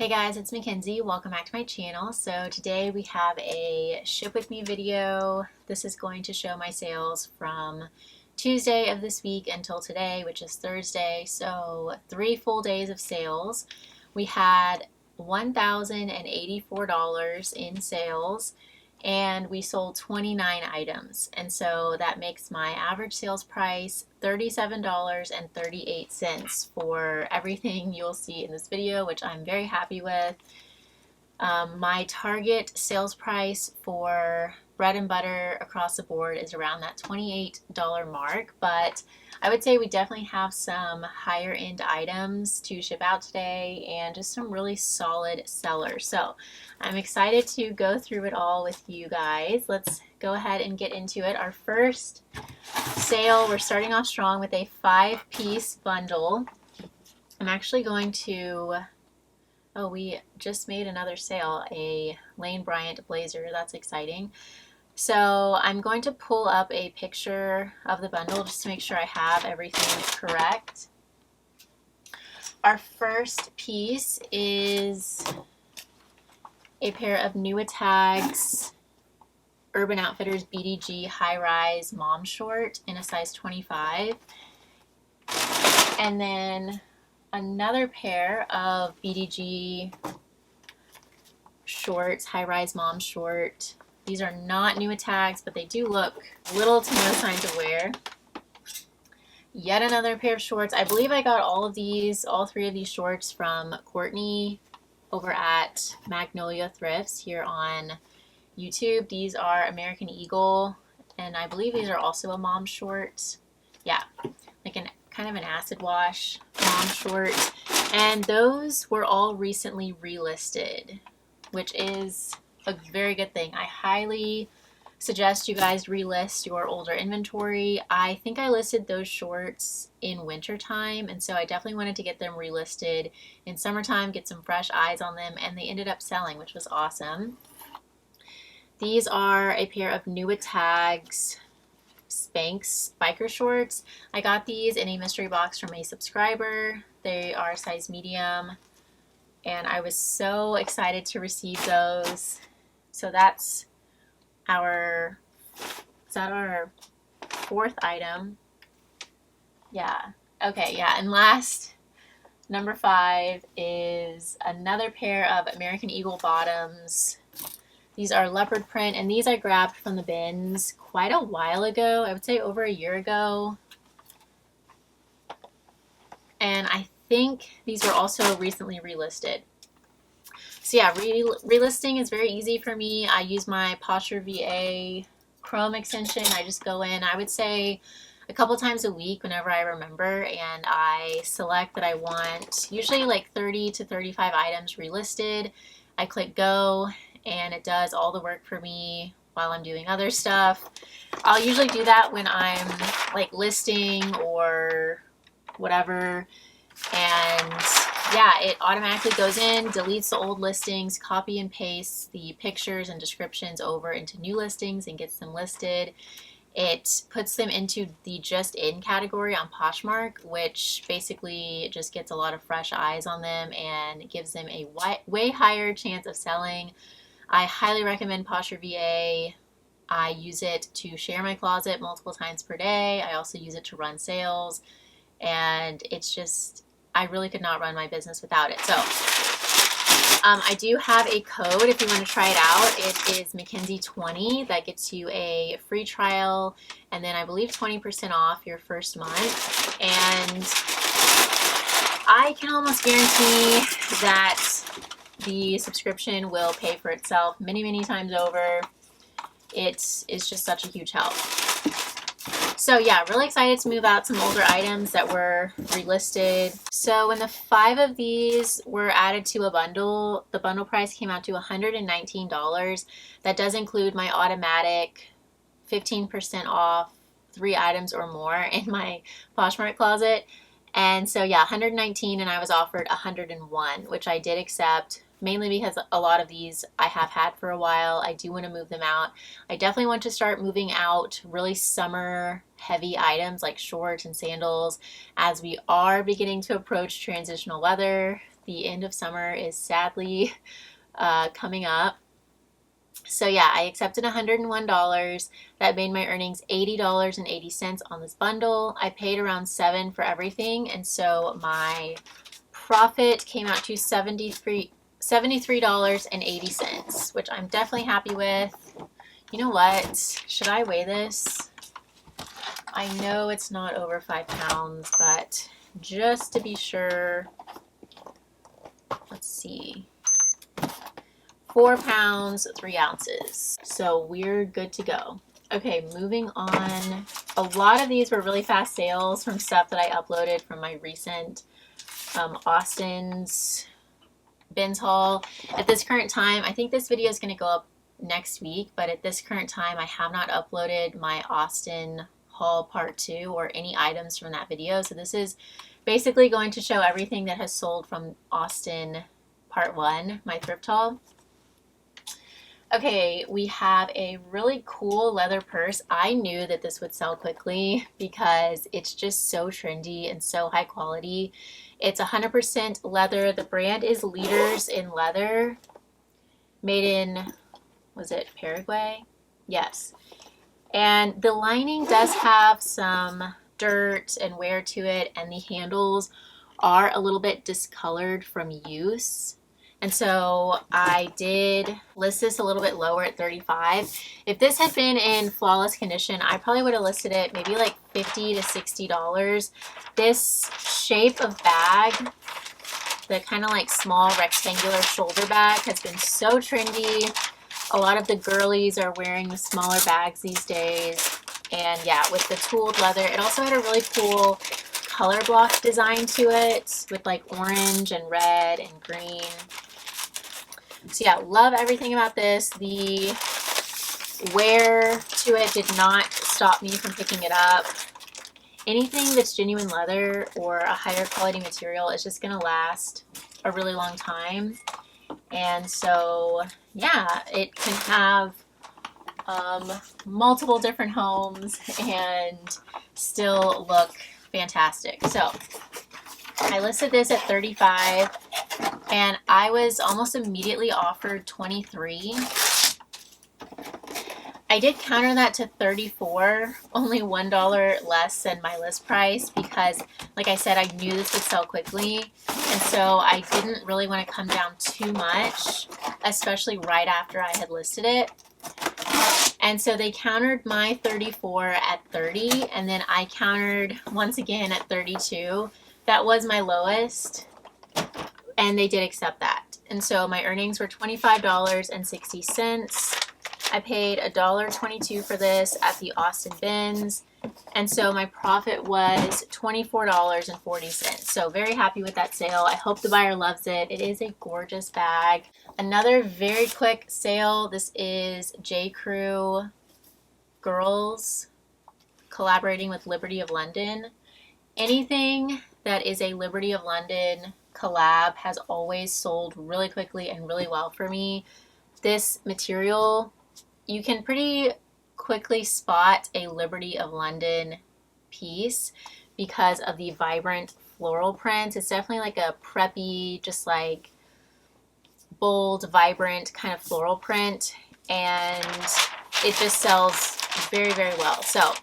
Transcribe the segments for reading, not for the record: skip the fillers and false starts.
Hey guys, it's Mackenzie. Welcome back to my channel. So today we have a ship with me video. This is going to show my sales from Tuesday of this week until today, which is Thursday. So 3 full days of sales. We had $1,084 in sales and we sold 29 items. And so that makes my average sales price $37.38 for everything you'll see in this video, which I'm very happy with. My target sales price for bread and butter across the board is around that $28 mark, but I would say we definitely have some higher end items to ship out today and just some really solid sellers. So I'm excited to go through it all with you guys. Let's go ahead and get into it. Our first sale, we're starting off strong with a 5-piece bundle. I'm actually going to, oh, we just made another sale, a Lane Bryant blazer. That's exciting. So I'm going to pull up a picture of the bundle just to make sure I have everything correct. Our first piece is a pair of New Tags Urban Outfitters BDG high-rise mom short in a size 25. And then another pair of BDG shorts, high-rise mom short. These are not New Tags, but they do look little to no signs of wear. Yet another pair of shorts. I believe I got all 3 of these shorts from Courtney over at Magnolia Thrifts here on YouTube. These are American Eagle, and I believe these are also a mom short. Yeah, like kind of an acid wash mom short. And those were all recently relisted, which is a very good thing. I highly suggest you guys relist your older inventory. I think I listed those shorts in winter time, and so I definitely wanted to get them relisted in summertime, get some fresh eyes on them, and they ended up selling, which was awesome. These are a pair of New Tags Spanx biker shorts. I got these in a mystery box from a subscriber. They are size medium, and I was so excited to receive those. So that's our 4th item? Yeah. Okay, yeah. And last, number 5 is another pair of American Eagle bottoms. These are leopard print, and these I grabbed from the bins quite a while ago. I would say over a year ago. And I think these were also recently relisted. So yeah, relisting is very easy for me. I use my PosherVA Chrome extension. I just go in, I would say a couple times a week whenever I remember, and I select that I want usually like 30 to 35 items relisted. I click go, and it does all the work for me while I'm doing other stuff. I'll usually do that when I'm like listing or whatever, and yeah, it automatically goes in, deletes the old listings, copy and pastes the pictures and descriptions over into new listings and gets them listed. It puts them into the just in category on Poshmark, which basically just gets a lot of fresh eyes on them and gives them a way higher chance of selling. I highly recommend PosherVA. I use it to share my closet multiple times per day. I also use it to run sales, and it's just, I really could not run my business without it. So I do have a code if you want to try it out. It is Mackenzie20. That gets you a free trial and then I believe 20% off your first month. And I can almost guarantee that the subscription will pay for itself many, many times over. It is just such a huge help. So yeah, really excited to move out some older items that were relisted. So when the 5 of these were added to a bundle, the bundle price came out to $119. That does include my automatic 15% off 3 items or more in my Poshmark closet. And so yeah, $119, and I was offered $101, which I did accept, mainly because a lot of these I have had for a while. I do want to move them out. I definitely want to start moving out really summer heavy items like shorts and sandals as we are beginning to approach transitional weather. The end of summer is sadly coming up. So yeah, I accepted $101. That made my earnings $80.80 on this bundle. I paid around $7 for everything, and so my profit came out to $73.80, which I'm definitely happy with. You know what? Should I weigh this? I know it's not over 5 pounds, but just to be sure, let's see. 4 pounds, 3 ounces. So we're good to go. Okay, moving on. A lot of these were really fast sales from stuff that I uploaded from my recent Austin's bins haul. At this current time, I think this video is going to go up next week, but at this current time, I have not uploaded my Austin haul part 2 or any items from that video. So this is basically going to show everything that has sold from Austin part 1, my thrift haul. Okay, we have a really cool leather purse. I knew that this would sell quickly because it's just so trendy and so high quality. It's 100% leather. The brand is Leaders in Leather, made in, was it Paraguay? Yes. And the lining does have some dirt and wear to it, and the handles are a little bit discolored from use. And so I did list this a little bit lower at $35. If this had been in flawless condition, I probably would have listed it maybe like $50 to $60. This shape of bag, the kind of like small rectangular shoulder bag, has been so trendy. A lot of the girlies are wearing the smaller bags these days. And yeah, with the tooled leather, it also had a really cool color block design to it with like orange and red and green. So yeah, love everything about this. The wear to it did not stop me from picking it up. Anything that's genuine leather or a higher quality material is just going to last a really long time. And so yeah, it can have multiple different homes and still look fantastic. So I listed this at $35 and I was almost immediately offered $23. I did counter that to $34, only $1 less than my list price because, like I said, I knew this would sell quickly, and so I didn't really want to come down too much, especially right after I had listed it. And so they countered my $34 at $30, and then I countered once again at $32. That was my lowest, and they did accept that. And so my earnings were $25.60. I paid $1.22 for this at the Austin bins, and so my profit was $24.40. So very happy with that sale. I hope the buyer loves it. It is a gorgeous bag. Another very quick sale. This is J.Crew Girls collaborating with Liberty of London. Anything that is a Liberty of London collab has always sold really quickly and really well for me. This material, you can pretty quickly spot a Liberty of London piece because of the vibrant floral print. It's definitely like a preppy, just like bold, vibrant kind of floral print, and it just sells very, very well. So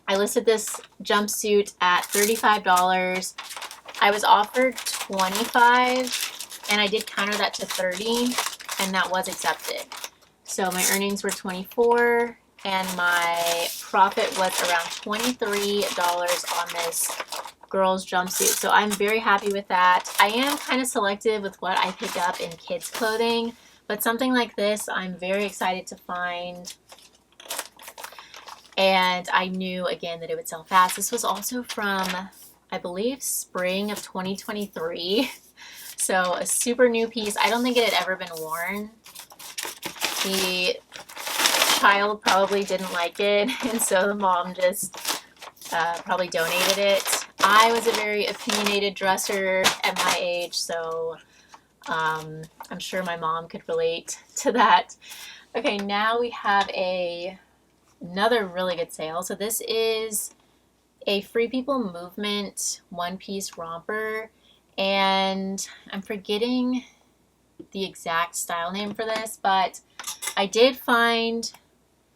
I listed this jumpsuit at $35. I was offered $25, and I did counter that to $30, and that was accepted. So my earnings were $24, and my profit was around $23 on this girls jumpsuit. So I'm very happy with that. I am kind of selective with what I pick up in kids clothing, but something like this I'm very excited to find. And I knew again that it would sell fast. This was also from, I believe, spring of 2023. So a super new piece. I don't think it had ever been worn. The child probably didn't like it, and so the mom just probably donated it. I was a very opinionated dresser at my age, so I'm sure my mom could relate to that. Okay, now we have another really good sale. So this is a Free People Movement one-piece romper, And I'm forgetting the exact style name for this, but I did find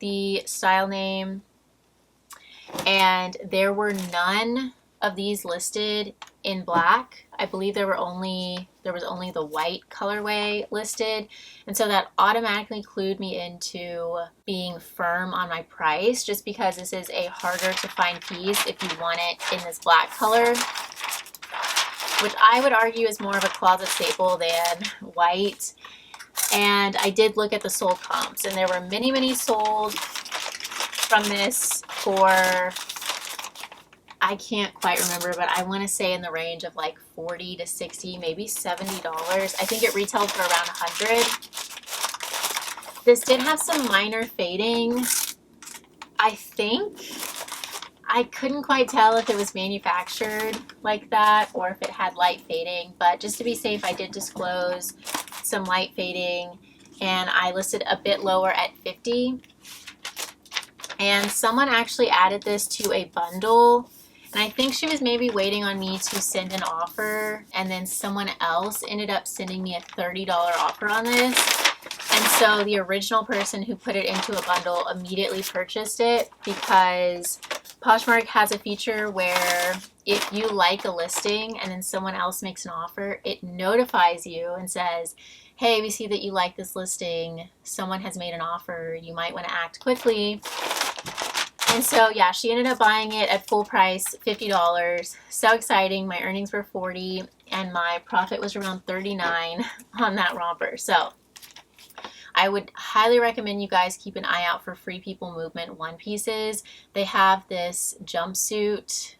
the style name, and there were none of these listed in black. I believe there was only the white colorway listed, and so that automatically clued me into being firm on my price, just because this is a harder to find piece if you want it in this black color, which I would argue is more of a closet staple than white. And I did look at the sold comps, and there were many sold from this for, I can't quite remember, but I want to say in the range of like $40 to $60, maybe $70. I think it retailed for around $100. This did have some minor fading. I think I couldn't quite tell if it was manufactured like that or if it had light fading, but just to be safe, I did disclose some light fading, and I listed a bit lower at $50. And someone actually added this to a bundle, and I think she was maybe waiting on me to send an offer, and then someone else ended up sending me a $30 offer on this. And so the original person who put it into a bundle immediately purchased it, because Poshmark has a feature where if you like a listing and then someone else makes an offer, it notifies you and says, hey, we see that you like this listing. Someone has made an offer. You might want to act quickly. And so, yeah, she ended up buying it at full price, $50. So exciting. My earnings were $40 and my profit was around $39 on that romper. So I would highly recommend you guys keep an eye out for Free People Movement one pieces. They have this jumpsuit,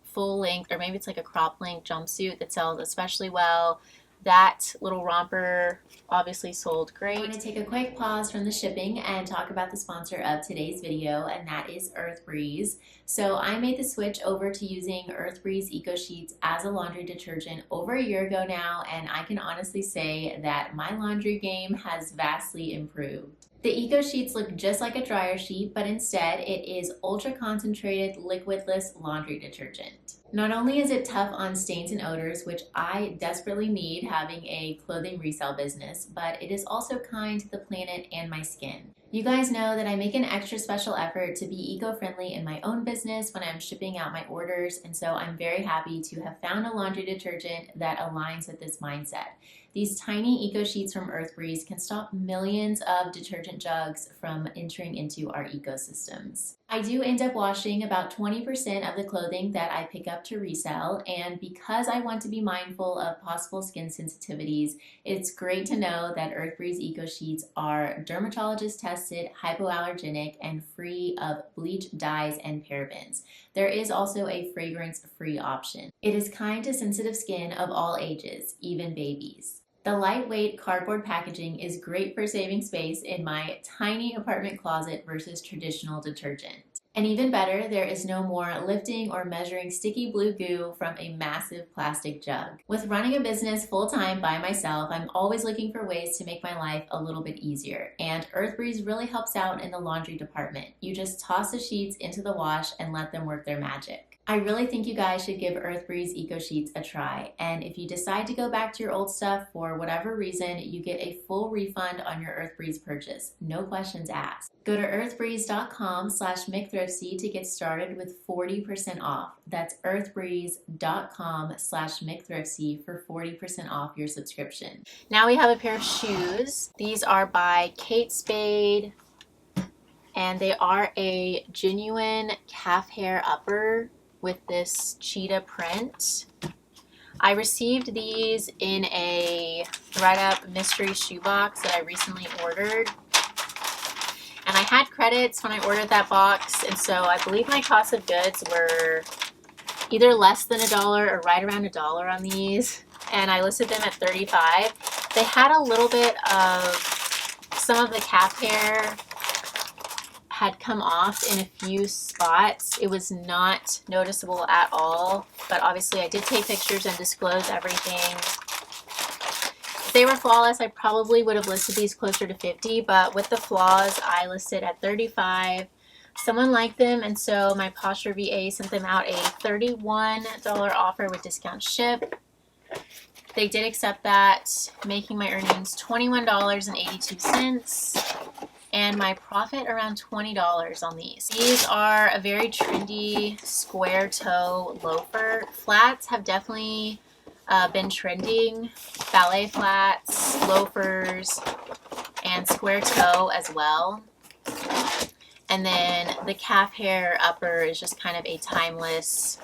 full length, or maybe it's like a crop length jumpsuit that sells especially well. That little romper obviously sold great. I'm going to take a quick pause from the shipping and talk about the sponsor of today's video, and that is Earthbreeze. So I made the switch over to using Earthbreeze Eco Sheets as a laundry detergent over a year ago now, and I can honestly say that my laundry game has vastly improved. The Eco Sheets look just like a dryer sheet, but instead it is ultra concentrated liquidless laundry detergent. Not only is it tough on stains and odors, which I desperately need having a clothing resale business, but it is also kind to the planet and my skin. You guys know that I make an extra special effort to be eco-friendly in my own business when I'm shipping out my orders, and so I'm very happy to have found a laundry detergent that aligns with this mindset. These tiny Eco Sheets from Earthbreeze can stop millions of detergent jugs from entering into our ecosystems. I do end up washing about 20% of the clothing that I pick up to resell, and because I want to be mindful of possible skin sensitivities, it's great to know that Earthbreeze Eco Sheets are dermatologist tested, hypoallergenic, and free of bleach, dyes, and parabens. There is also a fragrance-free option. It is kind to sensitive skin of all ages, even babies. The lightweight cardboard packaging is great for saving space in my tiny apartment closet versus traditional detergent. And even better, there is no more lifting or measuring sticky blue goo from a massive plastic jug. With running a business full-time by myself, I'm always looking for ways to make my life a little bit easier. And Earthbreeze really helps out in the laundry department. You just toss the sheets into the wash and let them work their magic. I really think you guys should give Earthbreeze Eco Sheets a try. And if you decide to go back to your old stuff for whatever reason, you get a full refund on your Earthbreeze purchase. No questions asked. Go to earthbreeze.com/Mcthriftzie to get started with 40% off. That's earthbreeze.com/Mcthriftzie for 40% off your subscription. Now we have a pair of shoes. These are by Kate Spade, and they are a genuine calf hair upper with this cheetah print. I received these in a thread-up mystery shoebox that I recently ordered. And I had credits when I ordered that box, and so I believe my cost of goods were either less than $1 or right around $1 on these. And I listed them at $35. They had a little bit of, some of the calf hair had come off in a few spots. It was not noticeable at all, but obviously I did take pictures and disclose everything. If they were flawless, I probably would have listed these closer to $50, but with the flaws, I listed at $35. Someone liked them, and so my PosherVA sent them out a $31 offer with discount ship. They did accept that, making my earnings $21.82 and my profit around $20 on these. These are a very trendy square toe loafer. Flats have definitely been trending. Ballet flats, loafers, and square toe as well. And then the calf hair upper is just kind of a timeless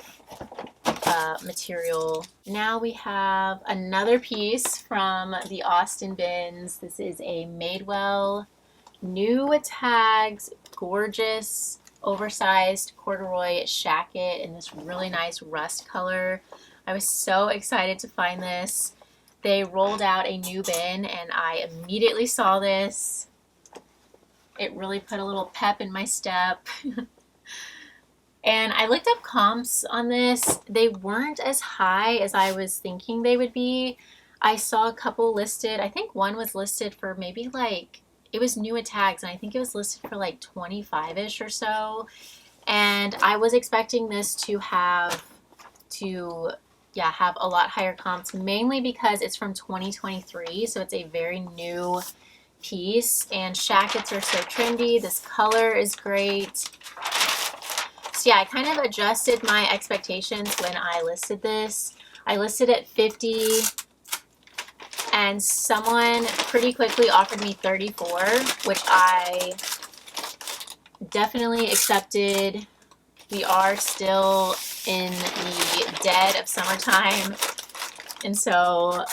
material. Now we have another piece from the Austin bins. This is a Madewell new tags, gorgeous oversized corduroy shacket in this really nice rust color. I was so excited to find this. They rolled out a new bin and I immediately saw this. It really put a little pep in my step. And I looked up comps on this. They weren't as high as I was thinking they would be. I saw a couple listed. I think one was listed for maybe like, it was new at tags, and I think it was listed for like 25-ish or so. And I was expecting this to have a lot higher comps, mainly because it's from 2023, so it's a very new piece. And shackets are so trendy. This color is great. So yeah, I kind of adjusted my expectations when I listed this. I listed it 50. And someone pretty quickly offered me 34, which I definitely accepted. We are still in the dead of summertime. And so,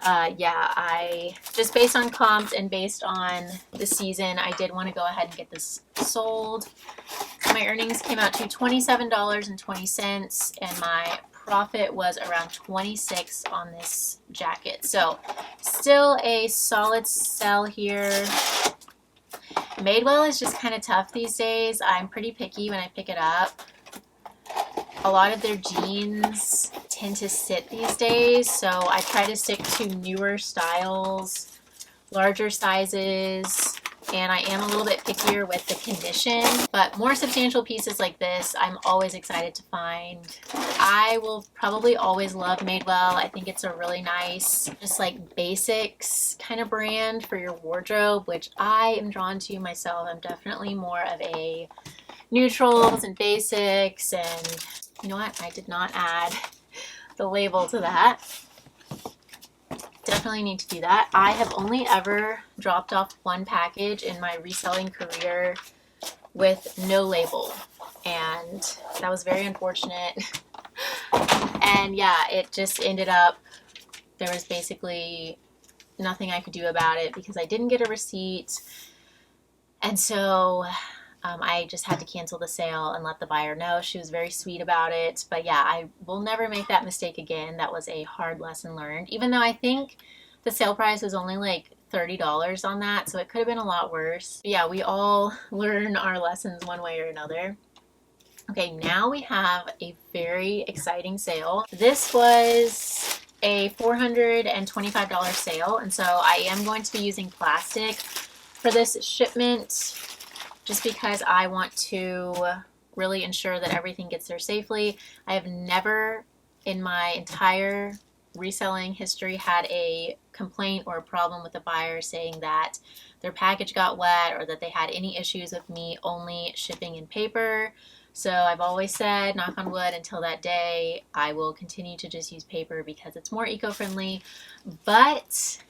I just based on comps and based on the season, I did want to go ahead and get this sold. My earnings came out to $27.20 and my profit was around 26 on this jacket. So still a solid sell here. Madewell is just kind of tough these days. I'm pretty picky when I pick it up. A lot of their jeans tend to sit these days, so I try to stick to newer styles, larger sizes, and I am a little bit pickier with the condition, but more substantial pieces like this I'm always excited to find. I will probably always love Madewell. I think it's a really nice, just like basics kind of brand for your wardrobe, which I am drawn to myself. I'm definitely more of a neutrals and basics, and you know what? I did not add the label to that. Definitely need to do that. I have only ever dropped off one package in my reselling career with no label, and that was very unfortunate. And yeah, it just ended up, there was basically nothing I could do about it because I didn't get a receipt, and so I just had to cancel the sale and let the buyer know. She was very sweet about it. But yeah, I will never make that mistake again. That was a hard lesson learned, even though I think the sale price was only like $30 on that, so it could have been a lot worse. But yeah, we all learn our lessons one way or another. Okay, now we have a very exciting sale. This was a $425 sale, and so I am going to be using plastic for this shipment, just because I want to really ensure that everything gets there safely. I have never in my entire reselling history had a complaint or a problem with a buyer saying that their package got wet or that they had any issues with me only shipping in paper. So I've always said, knock on wood, until that day, I will continue to just use paper because it's more eco-friendly. But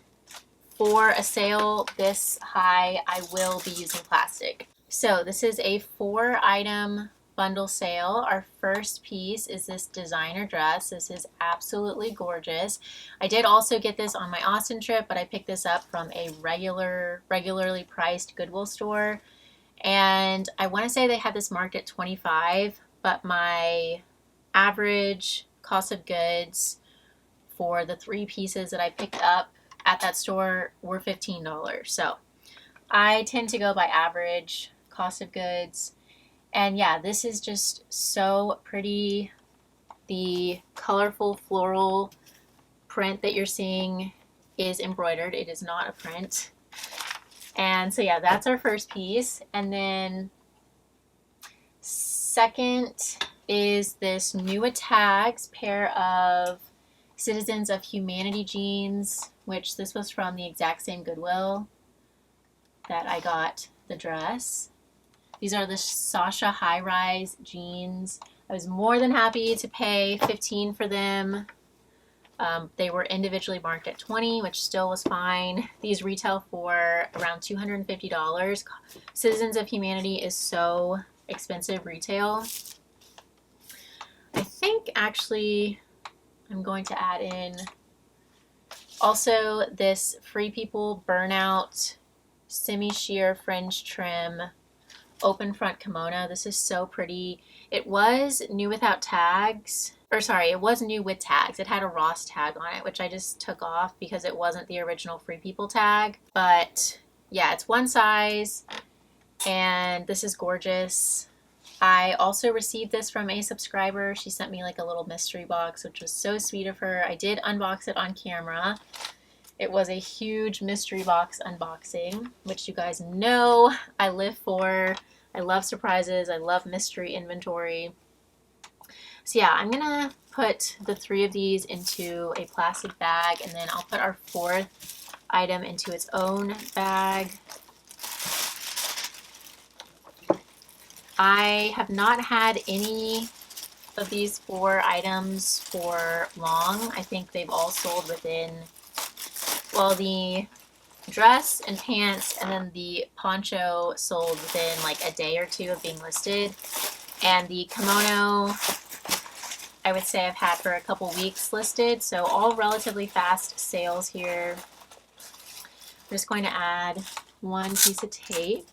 for a sale this high, I will be using plastic. So this is a 4-item bundle sale. Our first piece is this designer dress. This is absolutely gorgeous. I did also get this on my Austin trip, but I picked this up from a regularly priced Goodwill store. And I want to say they had this marked at $25, but my average cost of goods for the 3 pieces that I picked up at that store were $15. So I tend to go by average cost of goods. And yeah, this is just so pretty. The colorful floral print that you're seeing is embroidered. It is not a print. And so yeah, that's our first piece. And then second is this new tags pair of Citizens of Humanity jeans, which this was from the exact same Goodwill that I got the dress. These are the Sasha high-rise jeans. I was more than happy to pay $15 for them. They were individually marked at $20, which still was fine. These retail for around $250. Citizens of Humanity is so expensive retail. I think actually I'm going to add in also this Free People Burnout semi-sheer fringe trim open front kimono. This is so pretty. It was new without tags, or sorry, it was new with tags. It had a Ross tag on it, which I just took off because it wasn't the original Free People tag. But yeah, it's one size, and this is gorgeous. I also received this from a subscriber. She sent me like a little mystery box, which was so sweet of her. I did unbox it on camera. It was a huge mystery box unboxing, which you guys know I live for. I love surprises. I love mystery inventory. So yeah, I'm gonna put the 3 of these into a plastic bag, and then I'll put our 4th item into its own bag. I have not had any of these 4 items for long. I think they've all sold within, well, the dress and pants and then the poncho sold within like a day or 2 of being listed. And the kimono, I would say I've had for a couple weeks listed. So all relatively fast sales here. I'm just going to add 1 piece of tape.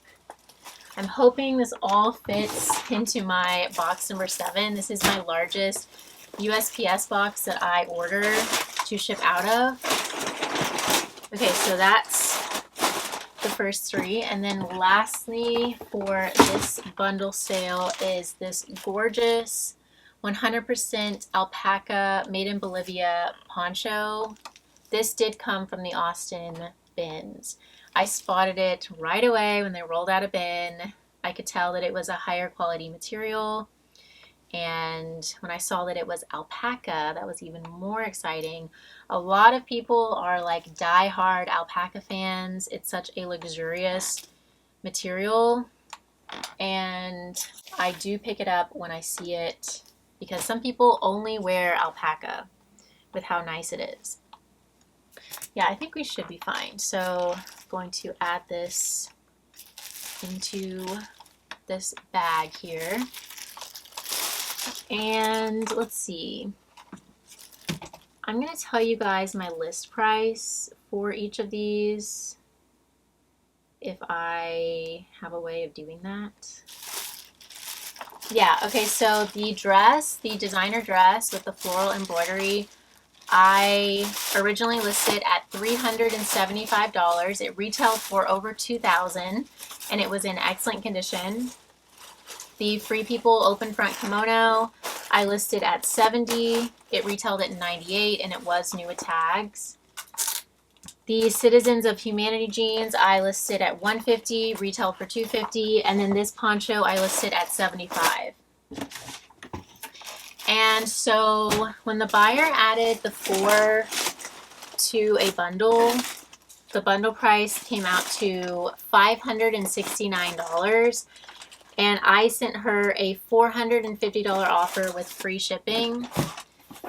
I'm hoping this all fits into my box number 7. This is my largest USPS box that I ordered to ship out of. Okay, so that's the first 3. And then lastly for this bundle sale is this gorgeous 100% alpaca made in Bolivia poncho. This did come from the Austin bins. I spotted it right away when they rolled out a bin. I could tell that it was a higher quality material. And when I saw that it was alpaca, that was even more exciting. A lot of people are like die-hard alpaca fans. It's such a luxurious material. And I do pick it up when I see it because some people only wear alpaca with how nice it is. Yeah, I think we should be fine. So I'm going to add this into this bag here. And let's see. I'm going to tell you guys my list price for each of these if I have a way of doing that. Yeah, okay, so the dress, the designer dress with the floral embroidery, I originally listed at $375. It retailed for over $2,000 and it was in excellent condition. The Free People open front kimono, I listed at $70. It retailed at $98 and it was new with tags. The Citizens of Humanity jeans, I listed at $150, retailed for $250, and then this poncho I listed at $75. And so when the buyer added the 4 to a bundle, the bundle price came out to $569. And I sent her a $450 offer with free shipping.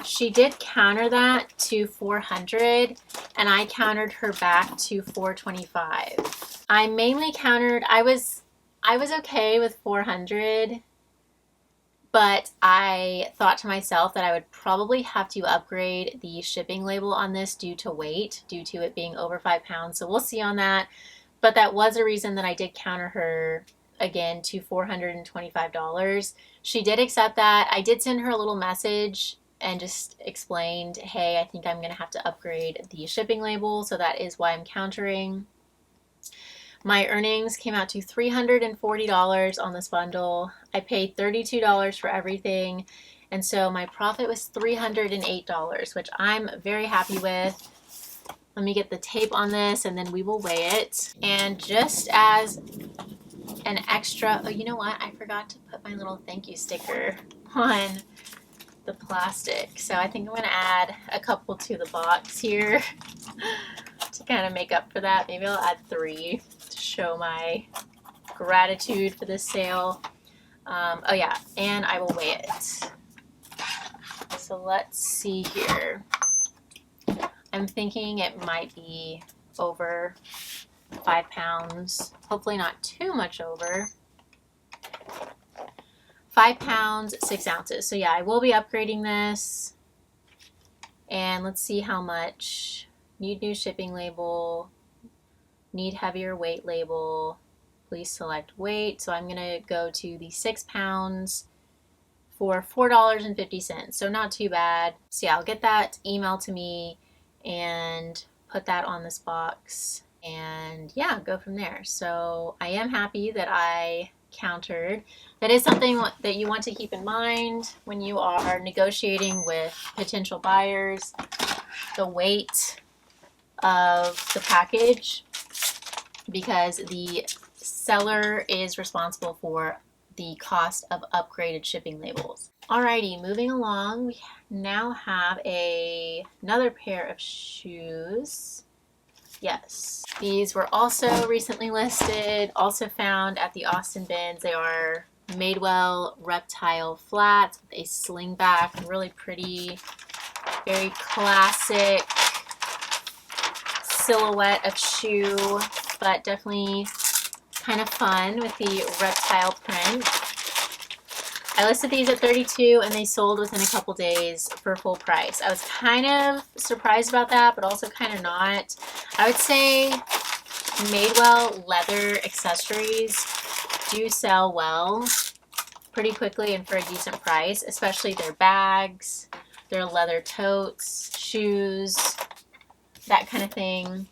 She did counter that to $400, and I countered her back to $425. I mainly countered, I was okay with $400. But I thought to myself that I would probably have to upgrade the shipping label on this due to weight, due to it being over 5 pounds. So we'll see on that. But that was a reason that I did counter her again to $425. She did accept that. I did send her a little message and just explained, hey, I think I'm going to have to upgrade the shipping label. So that is why I'm countering. My earnings came out to $340 on this bundle. I paid $32 for everything, and so my profit was $308, which I'm very happy with. Let me get the tape on this, and then we will weigh it. And just as an extra, oh, you know what? I forgot to put my little thank you sticker on the plastic. So I think I'm gonna add a couple to the box here to kind of make up for that. Maybe I'll add 3 to show my gratitude for this sale. Oh yeah, and I will weigh it. So let's see here. I'm thinking it might be over 5 pounds. Hopefully not too much over. 5 pounds, 6 ounces. So yeah, I will be upgrading this. And let's see how much. Need new shipping label. Need heavier weight label. Please select weight. So I'm gonna go to the 6 pounds for $4.50. So not too bad. So yeah, I'll get that emailed to me and put that on this box. And yeah, go from there. So I am happy that I countered. That is something that you want to keep in mind when you are negotiating with potential buyers. The weight of the package, because the seller is responsible for the cost of upgraded shipping labels. Alrighty, moving along, we now have another pair of shoes. Yes, these were also recently listed, also found at the Austin bins. They are Madewell reptile flats with a sling back, really pretty, very classic silhouette of shoe, but definitely kind of fun with the reptile print. I listed these at $32 and they sold within a couple days for full price. I was kind of surprised about that, but also kind of not. I would say Madewell leather accessories do sell well pretty quickly and for a decent price, especially their bags, their leather totes, shoes, that kind of thing.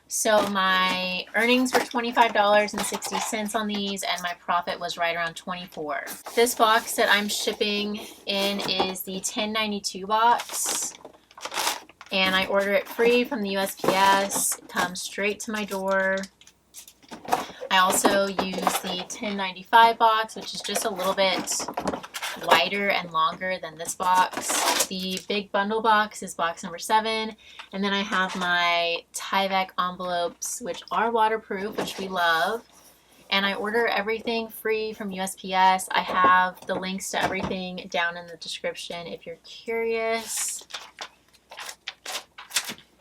So my earnings were $25.60 on these, and my profit was right around $24. This box that I'm shipping in is the 1092 box, and I order it free from the USPS. It comes straight to my door. I also use the 1095 box, which is just a little bit wider and longer than this box. The big bundle box is box number 7, and then I have my Tyvek envelopes, which are waterproof, which we love, and I order everything free from USPS. I have the links to everything down in the description if you're curious.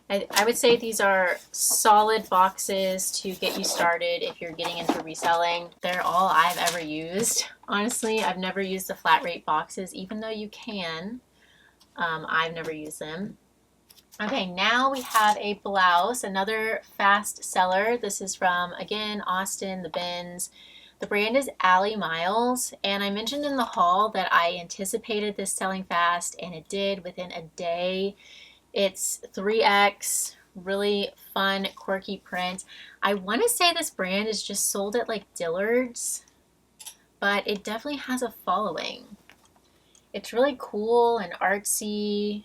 I would say these are solid boxes to get you started if you're getting into reselling. They're all I've ever used. Honestly, I've never used the flat rate boxes, even though you can. I've never used them. Okay, now we have a blouse, another fast seller. This is from, again, Austin, the bins. The brand is Alley Miles, and I mentioned in the haul that I anticipated this selling fast, and it did within a day. It's 3X, really fun, quirky print. I want to say this brand is just sold at like Dillard's, but it definitely has a following. It's really cool and artsy,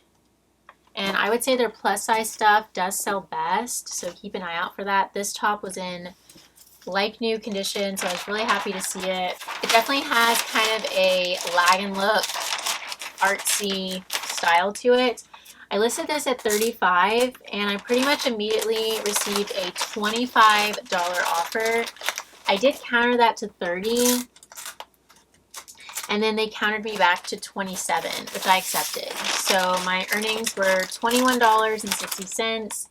and I would say their plus size stuff does sell best, so keep an eye out for that. This top was in like new condition, so I was really happy to see it. It definitely has kind of a Lag&Look artsy style to it. I listed this at $35 and I pretty much immediately received a $25 offer. I did counter that to $30 and then they countered me back to $27, which I accepted. So my earnings were $21.60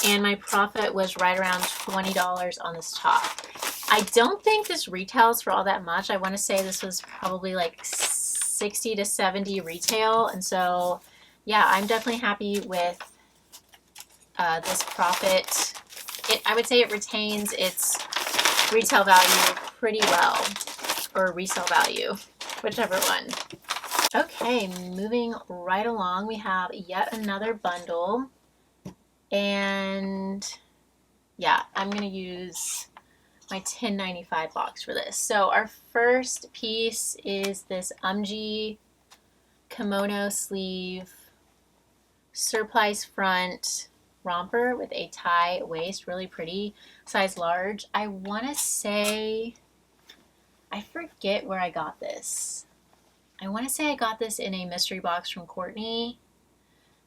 and my profit was right around $20 on this top. I don't think this retails for all that much. I want to say this was probably like 60 to 70 retail, and so yeah, I'm definitely happy with this profit. I would say it retains its retail value pretty well, or resale value, whichever one. Okay, moving right along, we have yet another bundle, and yeah, I'm gonna use my 1095 box for this. So our first piece is this kimono sleeve surplice front romper with a tie waist, really pretty, size large. I want to say, I forget where I got this. I want to say I got this in a mystery box from Courtney,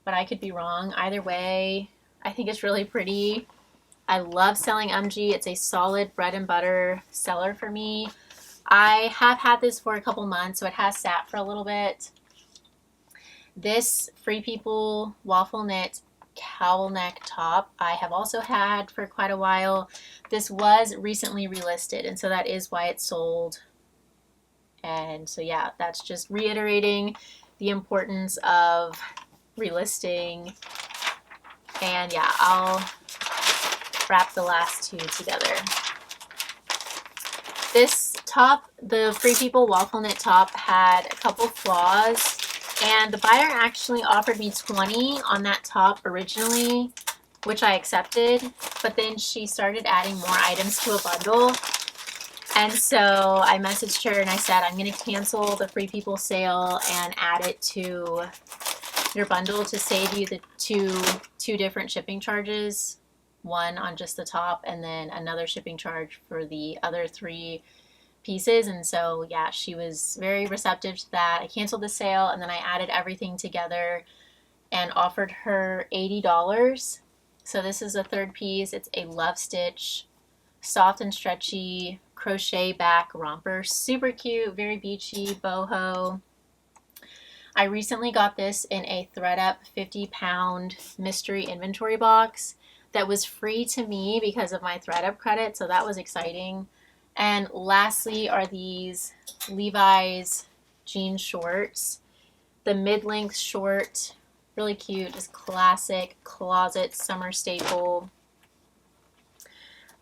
but I could be wrong. Either way, I think it's really pretty. I love selling MG. It's a solid bread and butter seller for me. I have had this for a couple months, so it has sat for a little bit. This Free People waffle knit cowl neck top I have also had for quite a while. This was recently relisted, and so that is why it's sold. And so yeah, that's just reiterating the importance of relisting. And yeah, I'll wrap the last two together. This top, the Free People waffle knit top, had a couple flaws, and the buyer actually offered me 20 on that top originally, which I accepted, but then she started adding more items to a bundle. And so I messaged her and I said, I'm going to cancel the Free People sale and add it to your bundle to save you the two different shipping charges, one on just the top and then another shipping charge for the other 3 pieces. And so yeah, she was very receptive to that. I canceled the sale and then I added everything together and offered her $80. So this is a third piece. It's a love stitch, soft and stretchy crochet back romper. Super cute, very beachy, boho. I recently got this in a ThredUp 50-pound mystery inventory box that was free to me because of my ThredUp credit, so that was exciting. And lastly are these Levi's jean shorts. The mid-length short, really cute, just classic closet summer staple.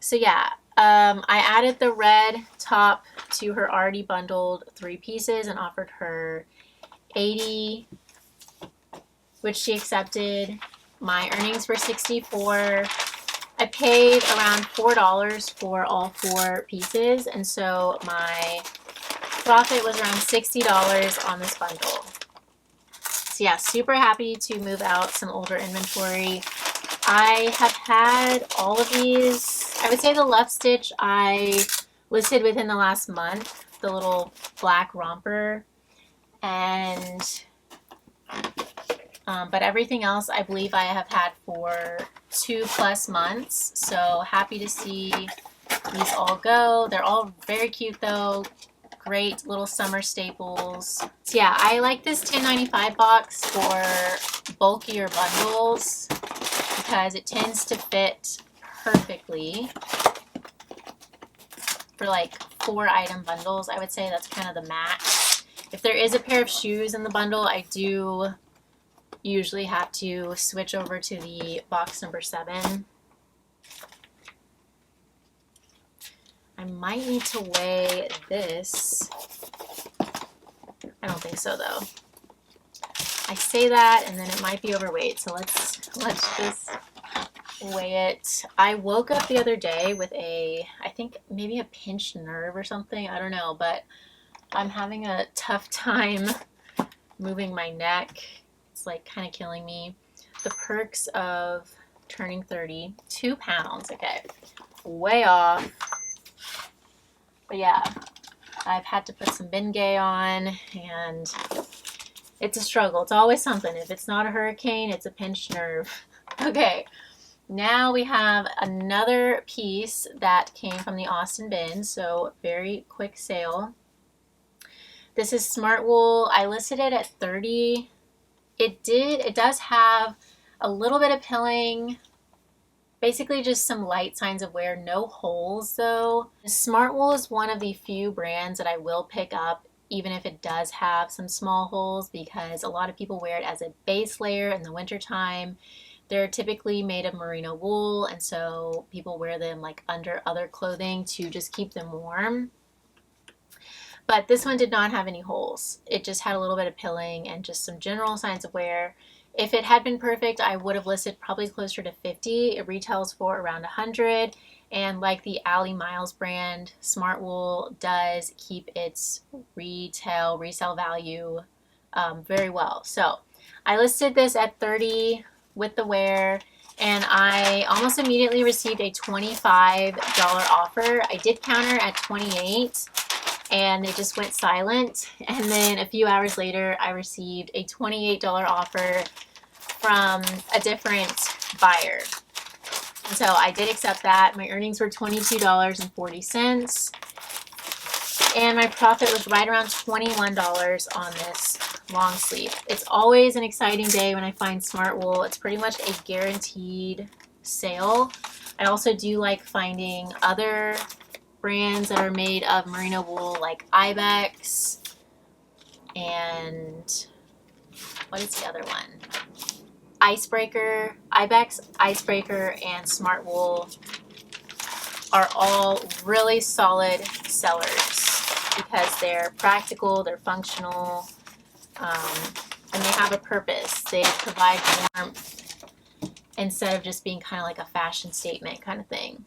So yeah, I added the red top to her already bundled 3 pieces and offered her $80, which she accepted. My earnings were $64. I paid around $4 for all 4 pieces, and so my profit was around $60 on this bundle. So yeah, super happy to move out some older inventory. I have had all of these. I would say the left stitch I listed within the last month, the little black romper, and but everything else I believe I have had for 2+ months. So happy to see these all go. They're all very cute though. Great little summer staples. So yeah, I like this $10.95 box for bulkier bundles because it tends to fit perfectly for like 4-item bundles. I would say that's kind of the max. If there is a pair of shoes in the bundle, I do usually have to switch over to the box number 7. I might need to weigh this. I don't think so though. I say that and then it might be overweight, so let's just weigh it. I woke up the other day with I think maybe a pinched nerve or something. I don't know, but I'm having a tough time moving my neck. It's like kind of killing me. The perks of turning 30, 2 pounds. Okay, way off. But yeah, I've had to put some Bengay on, and it's a struggle. It's always something. If it's not a hurricane, it's a pinched nerve. Okay, now we have another piece that came from the Austin bin, so very quick sale. This is Smartwool. I listed it at $30. It does have a little bit of pilling, basically just some light signs of wear, no holes though. Smartwool is one of the few brands that I will pick up even if it does have some small holes, because a lot of people wear it as a base layer in the wintertime. They're typically made of merino wool, and so people wear them like under other clothing to just keep them warm. But this one did not have any holes. It just had a little bit of pilling and just some general signs of wear. If it had been perfect, I would have listed probably closer to $50. It retails for around $100. And like the Ali Miles brand, Smartwool does keep its resale value very well. So I listed this at $30 with the wear, and I almost immediately received a $25 offer. I did counter at $28. and they just went silent. And then a few hours later, I received a $28 offer from a different buyer. And so I did accept that. My earnings were $22.40. And my profit was right around $21 on this long sleeve. It's always an exciting day when I find Smartwool. It's pretty much a guaranteed sale. I also do like finding other brands that are made of merino wool, like Ibex, and what is the other one? Icebreaker. Ibex, Icebreaker, and Smartwool are all really solid sellers because they're practical, they're functional, and they have a purpose. They provide warmth instead of just being kind of like a fashion statement kind of thing.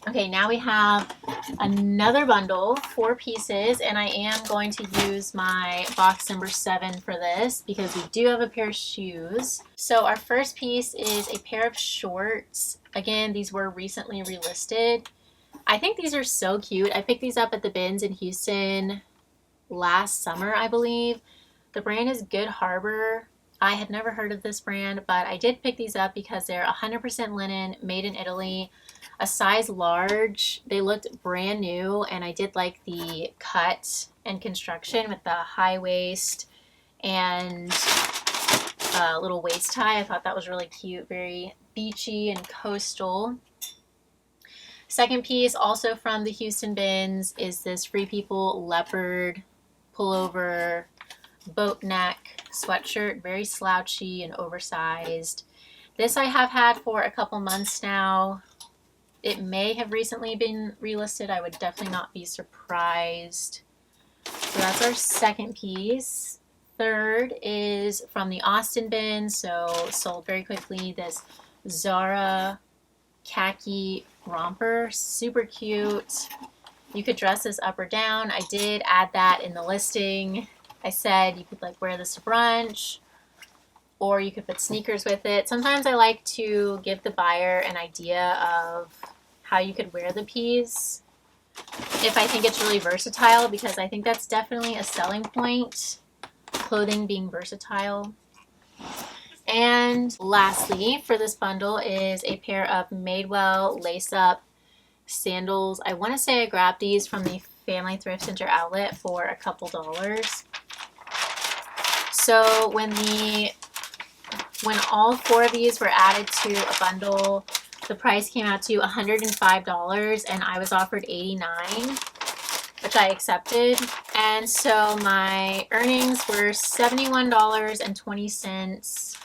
Okay, now we have another bundle, 4 pieces, and I am going to use my box number 7 for this because we do have a pair of shoes. So our first piece is a pair of shorts. Again, these were recently relisted. I think these are so cute. I picked these up at the bins in Houston last summer, I believe. The brand is Good Harbor. I had never heard of this brand, but I did pick these up because they're 100% linen, made in Italy, a size large. They looked brand new, and I did like the cut and construction with the high waist and a little waist tie. I thought that was really cute, very beachy and coastal. Second piece, also from the Houston bins, is this Free People leopard pullover boat neck sweatshirt, very slouchy and oversized. This I have had for a couple months now. It may have recently been relisted. I would definitely not be surprised. So that's our second piece. Third is from the Austin bin, so sold very quickly. This Zara khaki romper, super cute. You could dress this up or down. I did add that in the listing. I said you could like wear this to brunch, or you could put sneakers with it. Sometimes I like to give the buyer an idea of how you could wear the piece if I think it's really versatile, because I think that's definitely a selling point, clothing being versatile. And lastly, for this bundle is a pair of Madewell lace-up sandals. I want to say I grabbed these from the Family Thrift Center outlet for a couple dollars. So when all 4 of these were added to a bundle, the price came out to $105, and I was offered $89, which I accepted. And so my earnings were $71.20.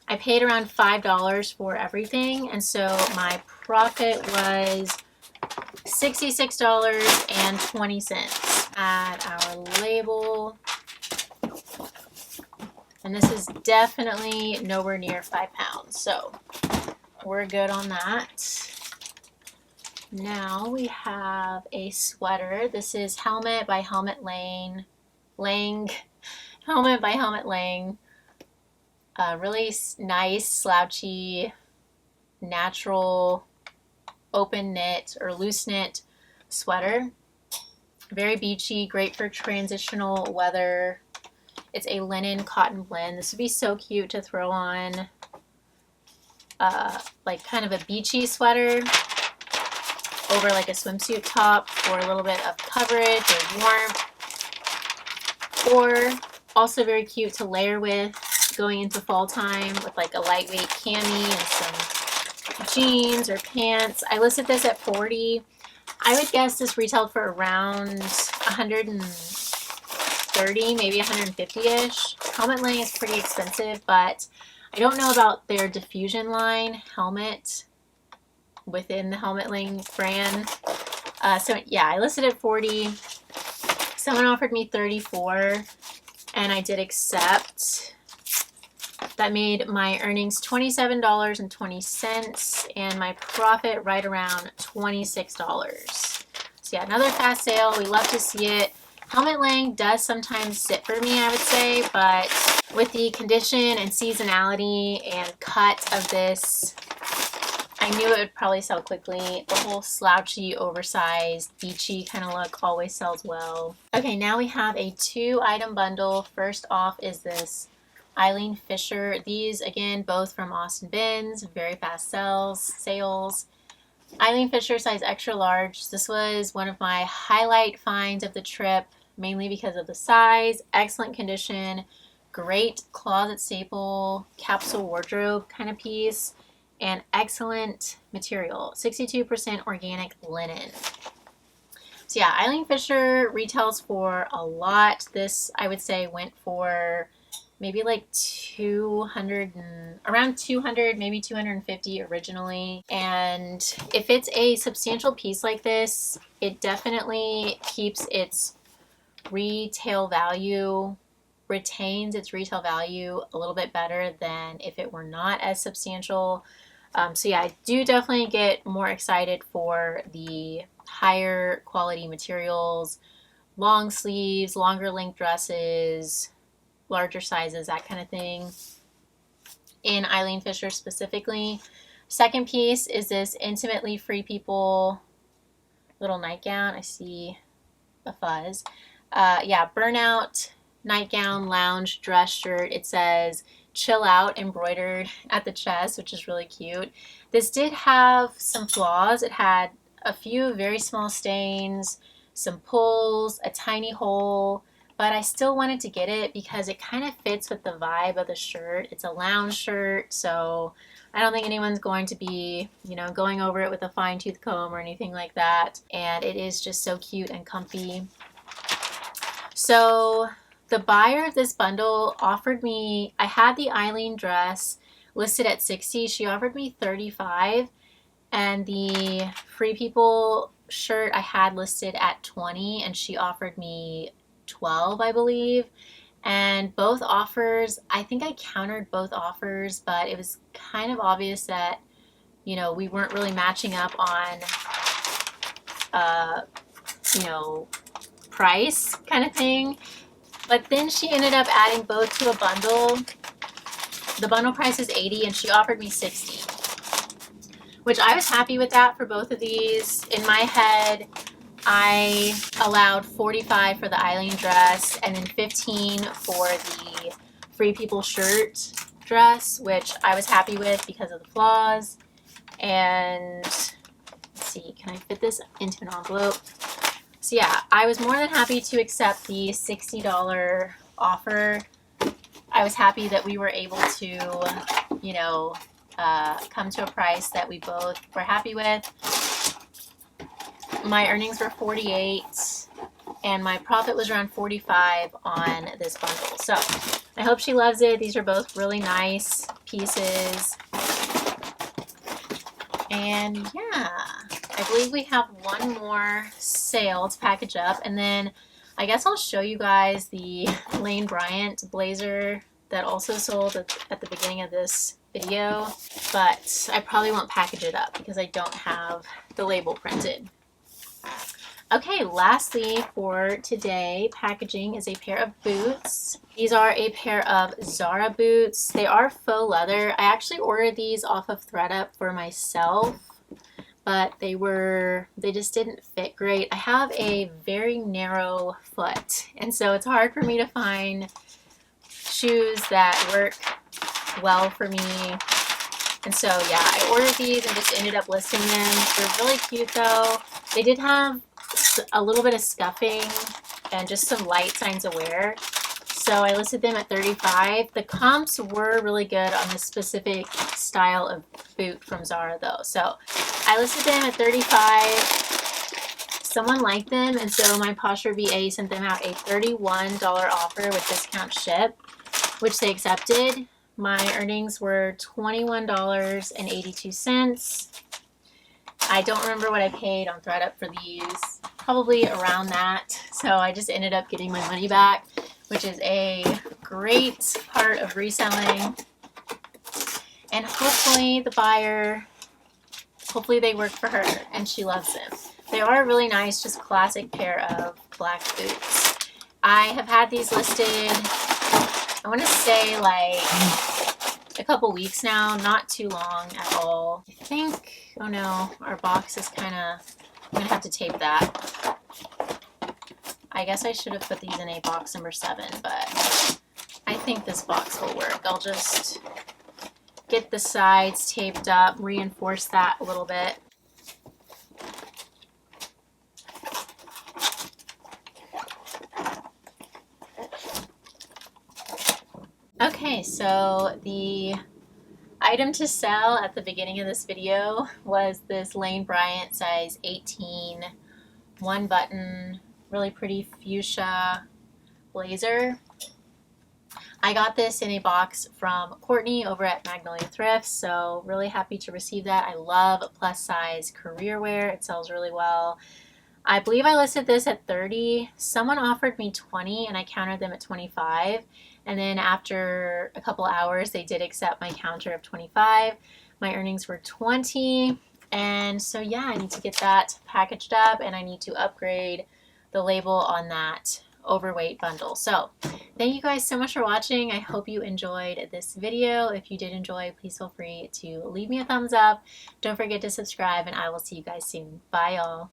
I paid around $5 for everything, and so my profit was $66.20. Add our label. And this is definitely nowhere near 5 pounds, so we're good on that. Now we have a sweater. This is Helmut by Helmut Lang. Helmut by Helmut Lang. Really nice, slouchy, natural, open knit or loose knit sweater. Very beachy, great for transitional weather. It's a linen cotton blend. This would be so cute to throw on like kind of a beachy sweater over like a swimsuit top for a little bit of coverage or warmth. Or also very cute to layer with going into fall time with like a lightweight cami and some jeans or pants. I listed this at $40. I would guess this retailed for around $130, maybe $150-ish. Helmut Lang is pretty expensive, but I don't know about their diffusion line, Helmut, within the Helmut Lang brand. So yeah, I listed at $40. Someone offered me $34, and I did accept. That made my earnings $27.20 and my profit right around $26. So yeah, another fast sale. We love to see it. Helmut Lang does sometimes sit for me, I would say, but with the condition and seasonality and cut of this I knew it would probably sell quickly. The whole slouchy, oversized, beachy kind of look always sells well. Okay, now we have a 2-item bundle. First off is this Eileen Fisher. These, again, both from Austin Bins, very fast sales. Eileen Fisher, size extra large. This was one of my highlight finds of the trip, mainly because of the size, excellent condition, great closet staple, capsule wardrobe kind of piece, and excellent material, 62% organic linen. So yeah, Eileen Fisher retails for a lot. This, I would say, went for maybe like 200 and around 200, maybe 250 originally. And if it's a substantial piece like this, it definitely keeps its retail value, retains its retail value a little bit better than if it were not as substantial. So yeah, I do definitely get more excited for the higher quality materials, long sleeves, longer length dresses, larger sizes, that kind of thing, in Eileen Fisher specifically. Second piece is this Intimately Free People little nightgown. I see a fuzz. Yeah, burnout nightgown, lounge dress shirt. It says chill out embroidered at the chest, which is really cute. This did have some flaws. It had a few very small stains, some pulls, a tiny hole, but I still wanted to get it because it kind of fits with the vibe of the shirt. It's a lounge shirt, so I don't think anyone's going to be, you know, going over it with a fine-tooth comb or anything like that. And it is just so cute and comfy. So the buyer of this bundle offered me, I had the Eileen dress listed at $60. She offered me $35. And the Free People shirt I had listed at $20, and she offered me $12, I believe. And both offers, I think I countered both offers, but it was kind of obvious that, you know, we weren't really matching up on, you know, price kind of thing. But then she ended up adding both to a bundle. The bundle price is $80 and she offered me $60, which I was happy with that for both of these. In my head, I allowed $45 for the Eileen dress and then $15 for the Free People shirt dress, which I was happy with because of the flaws. And let's see, can I fit this into an envelope? So yeah, I was more than happy to accept the $60 offer. I was happy that we were able to, you know, come to a price that we both were happy with. My earnings were $48 and my profit was around $45 on this bundle. So I hope she loves it. These are both really nice pieces. And yeah, I believe we have one more sale to package up, and then I guess I'll show you guys the Lane Bryant blazer that also sold at the beginning of this video, but I probably won't package it up because I don't have the label printed. Okay, lastly for today, packaging is a pair of boots. These are a pair of Zara boots. They are faux leather. I actually ordered these off of ThredUp for myself, but they just didn't fit great. I have a very narrow foot, and so it's hard for me to find shoes that work well for me. And so yeah, I ordered these and just ended up listing them. They're really cute though. They did have a little bit of scuffing and just some light signs of wear, so I listed them at $35. The comps were really good on this specific style of boot from Zara though, so I listed them at $35. Someone liked them, and so my PosherVA sent them out a $31 offer with discount ship, which they accepted. My earnings were $21.82. I don't remember what I paid on ThredUp for these, probably around that. So I just ended up getting my money back, which is a great part of reselling. And hopefully the buyer, hopefully they work for her and she loves them. They are a really nice, just classic pair of black boots. I have had these listed, I want to say like a couple weeks now, not too long at all. I think, oh no, our box is kind of, I'm gonna have to tape that. I guess I should have put these in a box number 7, but I think this box will work. I'll just get the sides taped up, reinforce that a little bit. Okay, so the item to sell at the beginning of this video was this Lane Bryant size 18, 1 button, really pretty fuchsia blazer. I got this in a box from Courtney over at Magnolia Thrift, so really happy to receive that. I love plus size career wear. It sells really well. I believe I listed this at 30. Someone offered me 20 and I countered them at 25. And then after a couple hours, they did accept my counter of 25. My earnings were 20. And so yeah, I need to get that packaged up and I need to upgrade the label on that overweight bundle. So thank you guys so much for watching. I hope you enjoyed this video. If you did enjoy, please feel free to leave me a thumbs up. Don't forget to subscribe and I will see you guys soon. Bye y'all.